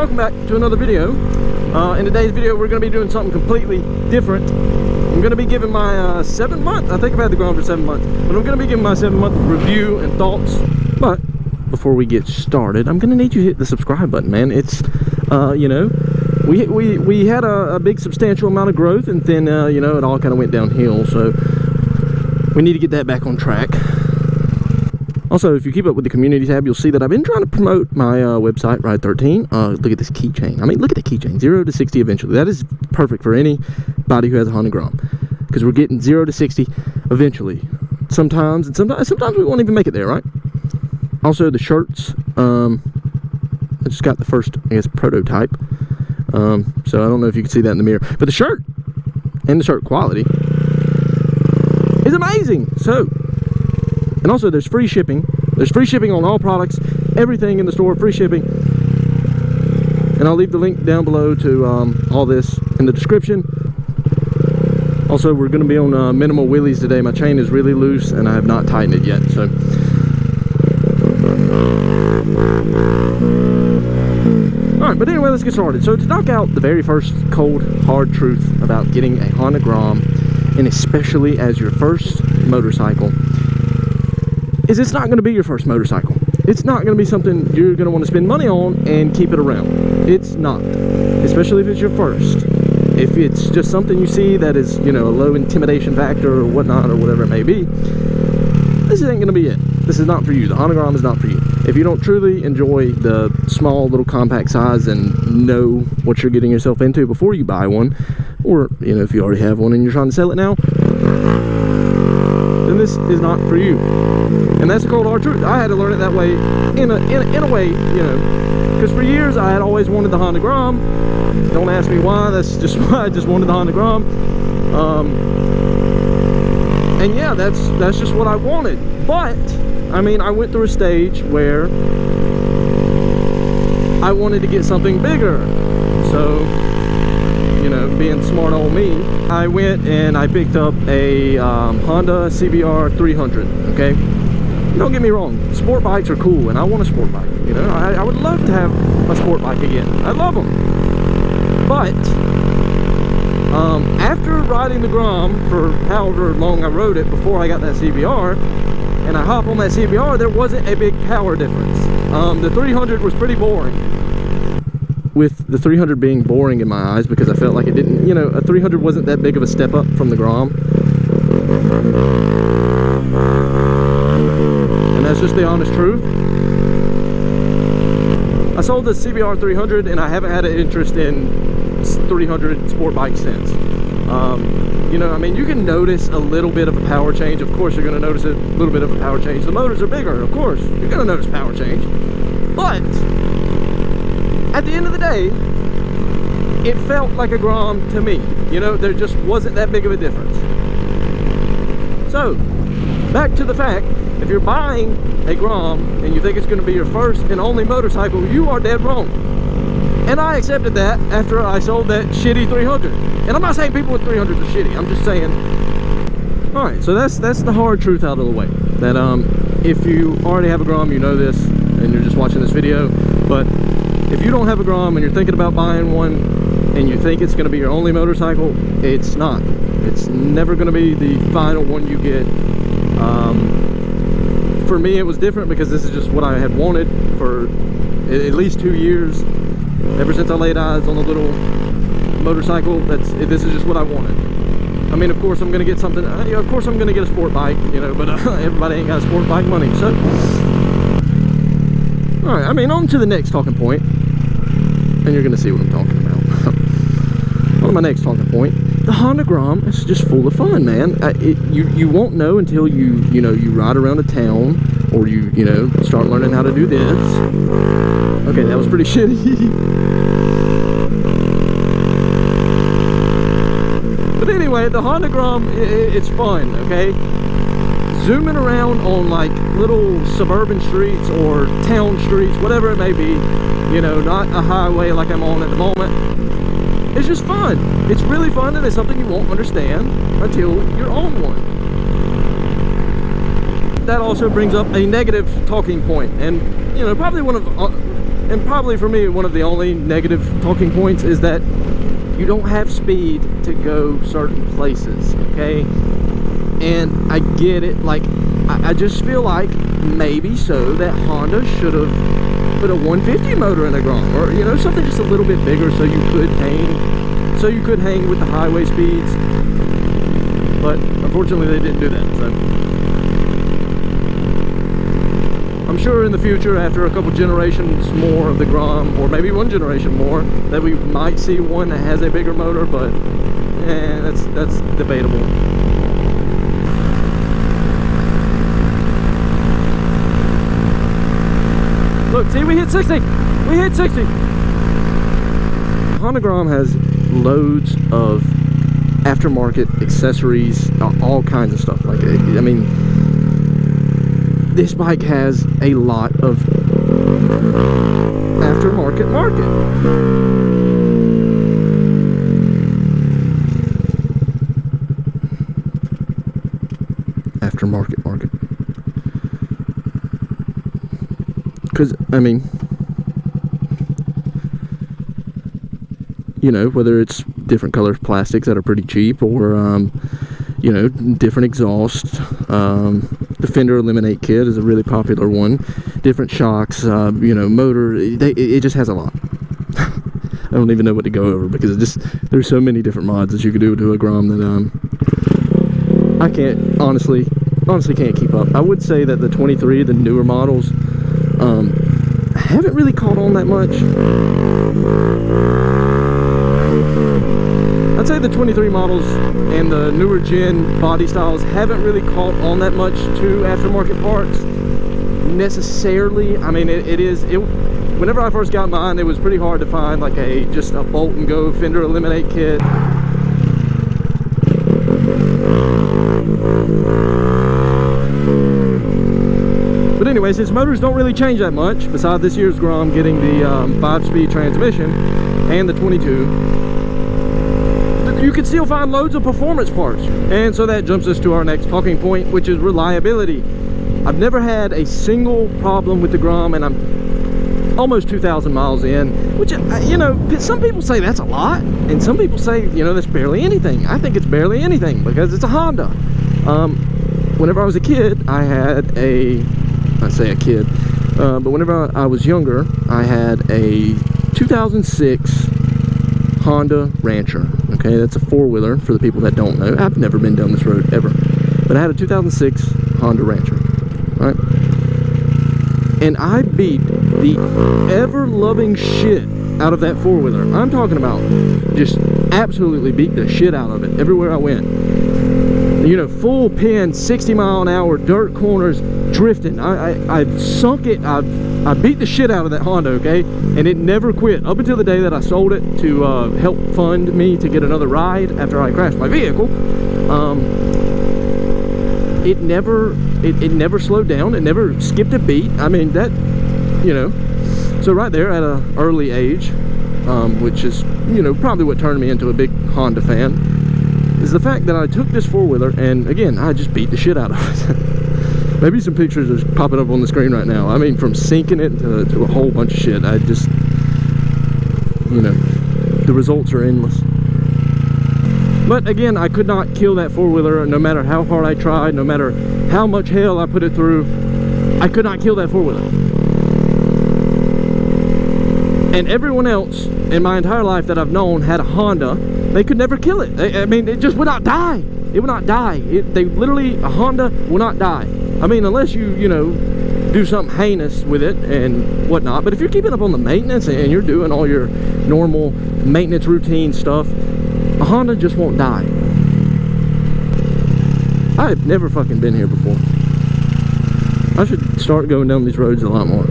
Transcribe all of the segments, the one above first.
welcome back to another video. In today's video we're going to be doing something completely different. I'm going to be giving my 7 month, I think I've had the Grom for 7 months, but I'm going to be giving my 7 month review and thoughts. But before we get started, I'm going to need you to hit the subscribe button, man. It's you know, we had a big substantial amount of growth, and then you know, it all kind of went downhill, so we need to get that back on track. Also, if you keep up with the community tab, you'll see that I've been trying to promote my website, Ride 13. Look at this keychain. I mean, look at the keychain. 0 to 60 eventually. That is perfect for anybody who has a Honda Grom, because we're getting 0 to 60 eventually. Sometimes, and sometimes we won't even make it there, right? Also, the shirts. I just got the first, I guess, prototype. So I don't know if you can see that in the mirror, but the shirt and the shirt quality is amazing. So. And also, there's free shipping. There's free shipping on all products, everything in the store, free shipping. And I'll leave the link down below to all this in the description. Also, we're going to be on minimal wheelies today. My chain is really loose, and I have not tightened it yet. So, all right. But anyway, let's get started. So, to knock out the very first cold, hard truth about getting a Honda Grom, and especially as your first motorcycle, is it's not going to be your first motorcycle. It's not going to be something you're going to want to spend money on and keep it around. It's not. Especially if it's your first. If it's just something you see that is, you know, a low intimidation factor or whatnot or whatever it may be, this ain't going to be it. This is not for you. The Honda Grom is not for you. If you don't truly enjoy the small little compact size and know what you're getting yourself into before you buy one, or, you know, if you already have one and you're trying to sell it now, then this is not for you. And that's the cold hard truth. I had to learn it that way in a way, you know, because for years I had always wanted the Honda Grom. Don't ask me why. That's just why I just wanted the Honda Grom. And yeah, that's just what I wanted. But I mean, I went through a stage where I wanted to get something bigger. So, you know, being smart old me, I went and I picked up a Honda CBR 300. Okay. Don't get me wrong, sport bikes are cool, and I want a sport bike. You know, I would love to have a sport bike again. I love them. But after riding the Grom for however long I rode it before I got that CBR, and I hop on that CBR, there wasn't a big power difference. The 300 was pretty boring. With the 300 being boring in my eyes, because I felt like it didn't, you know, a 300 wasn't that big of a step up from the Grom. And that's just the honest truth. I sold the CBR 300 and I haven't had an interest in 300 sport bikes since. You know, I mean, you can notice a little bit of a power change. Of course, you're going to notice a little bit of a power change. The motors are bigger, of course. You're going to notice power change. But at the end of the day, it felt like a Grom to me. You know, there just wasn't that big of a difference. So, back to the fact, if you're buying a Grom and you think it's going to be your first and only motorcycle, you are dead wrong. And I accepted that after I sold that shitty 300. And I'm not saying people with 300s are shitty. I'm just saying, alright, so that's the hard truth out of the way. That if you already have a Grom, you know this, and you're just watching this video. But if you don't have a Grom and you're thinking about buying one, and you think it's going to be your only motorcycle, it's not. It's never going to be the final one you get. For me, it was different because this is just what I had wanted for at least 2 years. Ever since I laid eyes on the little motorcycle, this is just what I wanted. I mean, of course, I'm going to get something. Of course, I'm going to get a sport bike, you know, but everybody ain't got sport bike money. So, all right. I mean, on to the next talking point, and you're going to see what I'm talking about. On to my next talking point. The Honda Grom is just full of fun, man. You won't know until you ride around a town, or you know, start learning how to do this. Okay, that was pretty shitty. But anyway, the Honda Grom, it's fun, okay? Zooming around on like little suburban streets or town streets, whatever it may be, you know, not a highway like I'm on at the moment. It's just fun. It's really fun, and it's something you won't understand until you're on one. That also brings up a negative talking point, and you know, probably one of and probably for me, one of the only negative talking points is that you don't have speed to go certain places, okay? And I get it, like, I just feel like maybe so that Honda should have put a 150 motor in a Grom, or, you know, something just a little bit bigger so you could hang with the highway speeds. But unfortunately they didn't do that, so I'm sure in the future, after a couple generations more of the Grom, or maybe one generation more, that we might see one that has a bigger motor, but that's debatable. Look, see, we hit 60! We hit 60! Honda Grom has loads of aftermarket accessories, all kinds of stuff. Like, I mean, this bike has a lot of aftermarket market. Aftermarket market. Because, I mean, you know, whether it's different color plastics that are pretty cheap, or you know, different exhaust. The fender eliminate kit is a really popular one. Different shocks, you know, motor. It just has a lot. I don't even know what to go over, because there's so many different mods that you could do to a Grom that I can't honestly can't keep up. I would say that the 23, the newer models, haven't really caught on that much. I'd say the 23 models and the newer gen body styles haven't really caught on that much to aftermarket parts necessarily. I mean, whenever I first got mine, it was pretty hard to find like just a bolt and go fender eliminate kit. But anyways, its motors don't really change that much, besides this year's Grom getting the 5-speed transmission and the 22. You can still find loads of performance parts. And so that jumps us to our next talking point, which is reliability. I've never had a single problem with the Grom, and I'm almost 2,000 miles in, which, you know, some people say that's a lot, and some people say, you know, that's barely anything. I think it's barely anything because it's a Honda. Whenever I was a kid, I had I say a kid, but whenever I was younger, I had a 2006 Honda Rancher. Okay, that's a four-wheeler for the people that don't know. I've never been down this road ever, but I had a 2006 Honda Rancher, right? And I beat the ever-loving shit out of that four-wheeler. I'm talking about just absolutely beat the shit out of it everywhere I went. You know, full pin, 60 mile an hour, dirt corners, drifting. I sunk it. I beat the shit out of that Honda, okay? And it never quit up until the day that I sold it to help fund me to get another ride after I crashed my vehicle. It never slowed down. It never skipped a beat. I mean, that, you know. So right there at an early age, which is, you know, probably what turned me into a big Honda fan, is the fact that I took this four-wheeler and, again, I just beat the shit out of it. Maybe some pictures are popping up on the screen right now. I mean, from sinking it to a whole bunch of shit. I just, you know, the results are endless. But again, I could not kill that four-wheeler no matter how hard I tried, no matter how much hell I put it through. I could not kill that four-wheeler. And everyone else in my entire life that I've known had a Honda, they could never kill it. I mean, it just would not die. It would not die. They literally, a Honda will not die. I mean, unless you know, do something heinous with it and whatnot. But if you're keeping up on the maintenance and you're doing all your normal maintenance routine stuff, a Honda just won't die. I've never fucking been here before. I should start going down these roads a lot more.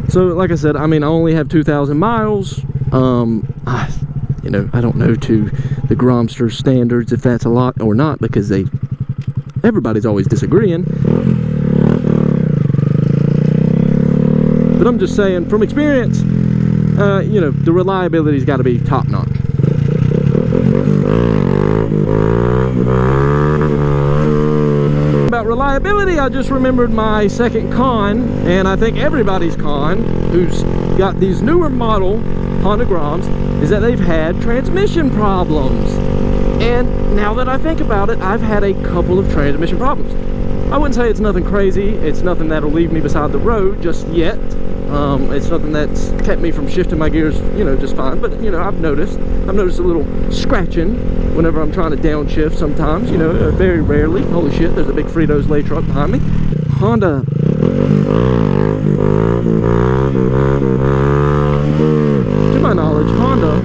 So, like I said, I mean, I only have 2,000 miles. You know, I don't know to the Gromster standards if that's a lot or not, because everybody's always disagreeing. But I'm just saying, from experience, you know, the reliability's got to be top notch. About reliability, I just remembered my second con, and I think everybody's con who's got these newer model Honda Groms, is that they've had transmission problems. And now that I think about it, I've had a couple of transmission problems. I wouldn't say it's nothing crazy. It's nothing that'll leave me beside the road just yet. It's nothing that's kept me from shifting my gears, you know, just fine. But, you know, I've noticed a little scratching whenever I'm trying to downshift sometimes, you know, very rarely. Holy shit, there's a big Fritos Lay truck behind me. Honda. To my knowledge, Honda.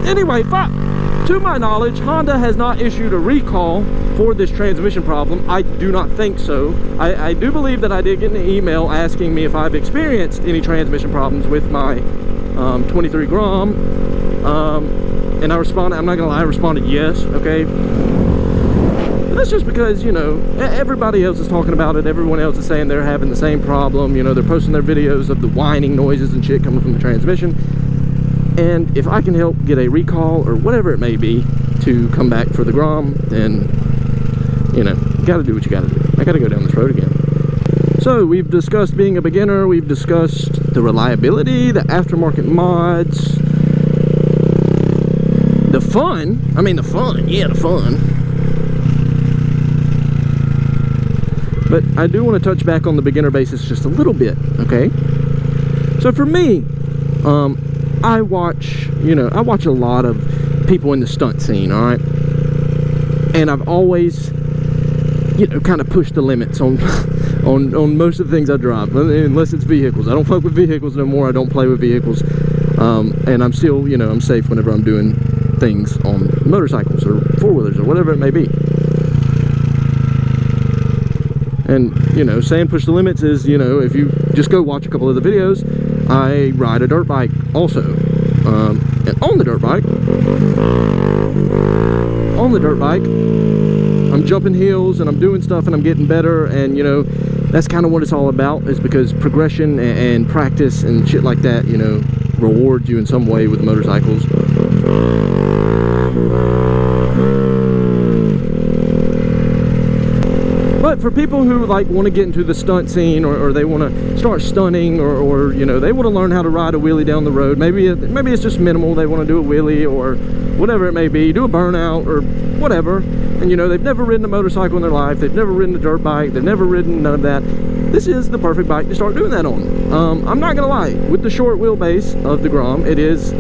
Anyway, to my knowledge, Honda has not issued a recall for this transmission problem. I do not think so. I do believe that I did get an email asking me if I've experienced any transmission problems with my 23 Grom. And I responded, I'm not gonna lie, I responded yes, okay? But that's just because, you know, everybody else is talking about it. Everyone else is saying they're having the same problem. You know, they're posting their videos of the whining noises and shit coming from the transmission. And if I can help get a recall or whatever it may be to come back for the Grom, then, you know, you gotta do what you gotta do. I gotta go down this road again. So we've discussed being a beginner, we've discussed the reliability, the aftermarket mods, the fun. I mean, the fun, yeah, the fun. But I do want to touch back on the beginner basis just a little bit, okay? So for me, I watch a lot of people in the stunt scene, all right? And I've always, you know, kind of pushed the limits on on most of the things I drive, unless it's vehicles. I don't fuck with vehicles no more. I don't play with vehicles. And I'm still, you know, I'm safe whenever I'm doing things on motorcycles or four-wheelers or whatever it may be. And, you know, saying push the limits is, you know, if you just go watch a couple of the videos, I ride a dirt bike also. And on the dirt bike, I'm jumping hills and I'm doing stuff and I'm getting better, and, you know, that's kind of what it's all about, is because progression and practice and shit like that, you know, rewards you in some way with motorcycles. But for people who like want to get into the stunt scene, or they want to start stunting, or you know, they want to learn how to ride a wheelie down the road, maybe it's just minimal, they want to do a wheelie or whatever it may be, do a burnout or whatever, and you know, they've never ridden a motorcycle in their life, they've never ridden a dirt bike, they've never ridden none of that. This is the perfect bike to start doing that on. I'm not gonna lie, with the short wheelbase of the Grom, it is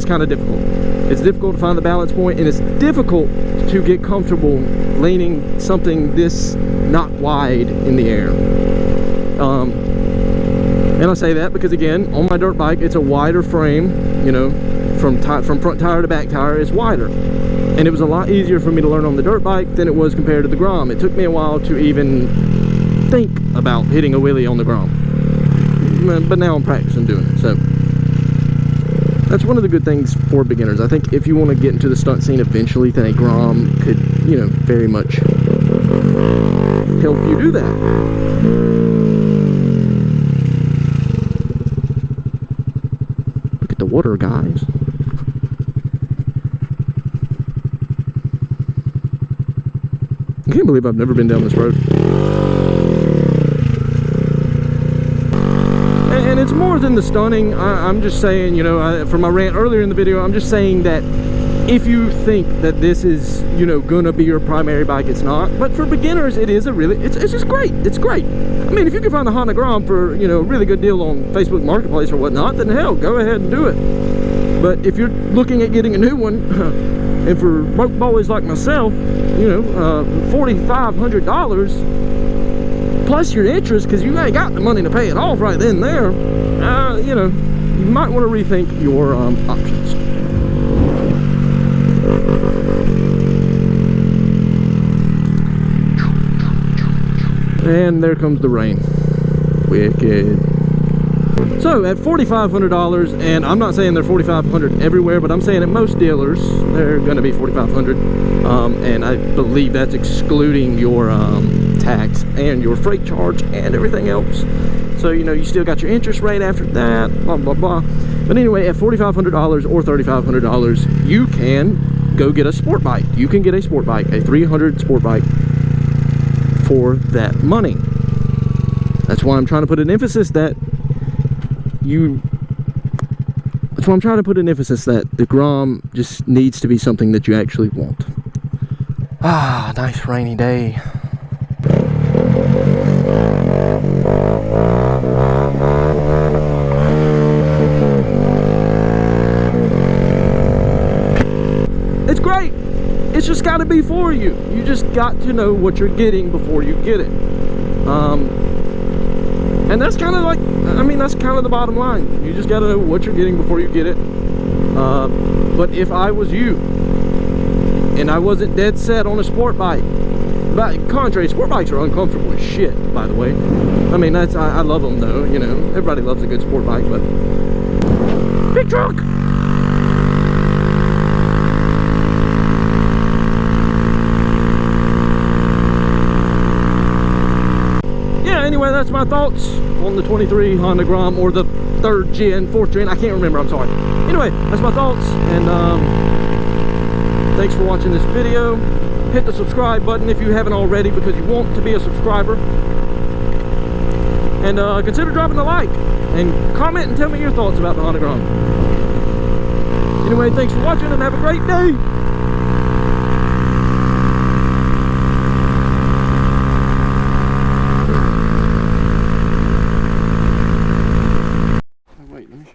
kind of difficult. It's difficult to find the balance point, and it's difficult to get comfortable leaning something this not wide in the air. And I say that because, again, on my dirt bike, it's a wider frame, you know, from front tire to back tire is wider. And it was a lot easier for me to learn on the dirt bike than it was compared to the Grom. It took me a while to even think about hitting a wheelie on the Grom. But now I'm practicing doing it, so that's one of the good things for beginners. I think if you want to get into the stunt scene eventually, then a Grom could, you know, very much help you do that. Look at the water, guys. I can't believe I've never been down this road. And it's more than the stunning. I'm just saying, you know, for my rant earlier in the video, I'm just saying that if you think that this is, you know, gonna be your primary bike, it's not. But for beginners, it is it's just great. It's great. I mean, if you can find a Honda Grom for, you know, a really good deal on Facebook Marketplace or whatnot, then hell, go ahead and do it. But if you're looking at getting a new one, and for broke boys like myself, you know, $4,500 plus your interest, because you ain't got the money to pay it off right then and there, you know, you might want to rethink your options. And there comes the rain. Wicked. So at $4,500, and I'm not saying they're $4,500 everywhere, but I'm saying at most dealers they're going to be $4,500, and I believe that's excluding your tax and your freight charge and everything else. So, you know, you still got your interest rate after that, blah blah blah. But anyway, at $4,500 or $3,500, you can go get a sport bike. You can get a sport bike, a 300 sport bike, for that money. That's why I'm trying to put an emphasis that the Grom just needs to be something that you actually want. Ah, nice rainy day. It's great. It's just got to be for you. You just got to know what you're getting before you get it. And that's kind of like, I mean, that's kind of the bottom line. You just got to know what you're getting before you get it. But if I was you, and I wasn't dead set on a sport bike, by contrary, sport bikes are uncomfortable as shit, by the way. I mean, I love them though, you know. Everybody loves a good sport bike, but big truck. Anyway, that's my thoughts on the 23 Honda Grom, or the 3rd gen, 4th gen, I can't remember, I'm sorry. Anyway, that's my thoughts, and thanks for watching this video. Hit the subscribe button if you haven't already, because you want to be a subscriber. And consider dropping a like, and comment and tell me your thoughts about the Honda Grom. Anyway, thanks for watching, and have a great day.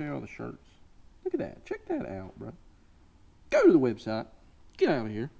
All the shirts. Look at that. Check that out, bro. Go to the website. Get out of here.